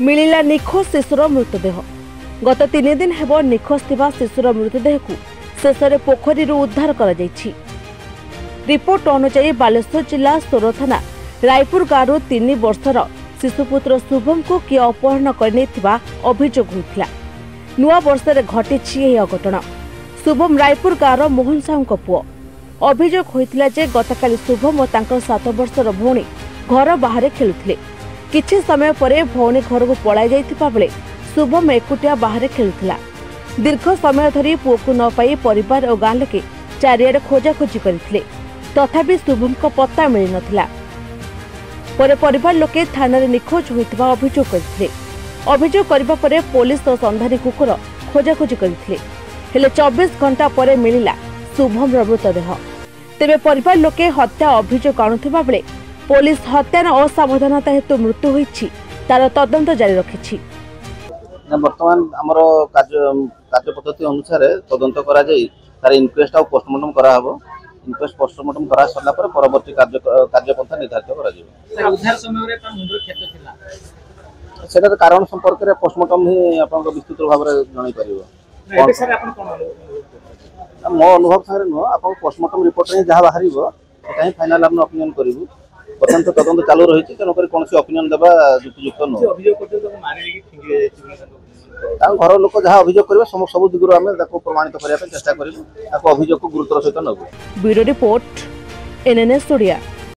मिलिला निखोज शिशुर मृतदेह। गत 3 दिन हेब निखोज थिबा शिशुर मृतदेह को शेषे पोखरी उद्धार करा जायछि। रिपोर्ट अनुसार बालेश्वर जिला सोर थाना रायपुर गाँव 3 वर्षर शिशुपुत्र शुभम को किए अपहरण करने अभियोग होता। नुआ वर्ष घटी यह अघटन। शुभम रायपुर गाँव मोहन साहू पुओ। अभियोग होता जे गतकाली शुभम और 7 वर्षर भौणी घर बाहर खेलुथिले। किछि समय पर भौणी घर को पलाई जाइथिबा बेले शुभम एकुटिया बाहर खेलुथिला। दीर्घ समय धरी पुओ को न पाई परिवार और गाँ लोके चारिआडे खोजाखोजी करथिले, तथापि शुभम को पत्ता मिल नथिला। पर परिवार लोके थाना निखोज होइथिबा अभियोग करथिले। अभियोग करबा परे पुलिस और संधानी कुकुर खोजाखोजी करथिले, हेले 24 घंटा पर मिलिला शुभम मृतदेह। तेबे परिवार लोके हत्या अभियोग आणुथिबा बेले पुलिस हत्यार असावधानता हेतु मृत्यु होइछि तार तदंत जारी रखिछि। वर्तमान आमर कार्य पद्धति अनुसार तदंत करा जाई तार इनक्वेस्ट और पोस्टमार्टम करा हबो। इनक्वेस्ट पोस्टमार्टम करा सरला पर परवर्ती कार्यपंथा निर्धारित करा जिवो। उद्धार समय रे पर मुंडर क्षेत्र थिला सेटार कारण संपर्क रे पोस्टमार्टम ही आपन विस्तृत भाव रे जणाई परिबो। एबे सर आपन कोन मो अनुभव सारे नो आपन पोस्टमार्टम रिपोर्ट रे जहा बाहरिबो सेटा ही फाइनल आपन ओपिनियन करिवो। प्रथम तो तदंत चालू रही तेणुक कौन ओपिनियन देवा युक्त नुह। घर लोक जहाँ अभियोग करेंगे सब दिगरू आम प्रमाणित करने चेष्टा करूँ। अभियोग को गुरुतर सहित नबू। Bureau report NNS Odia.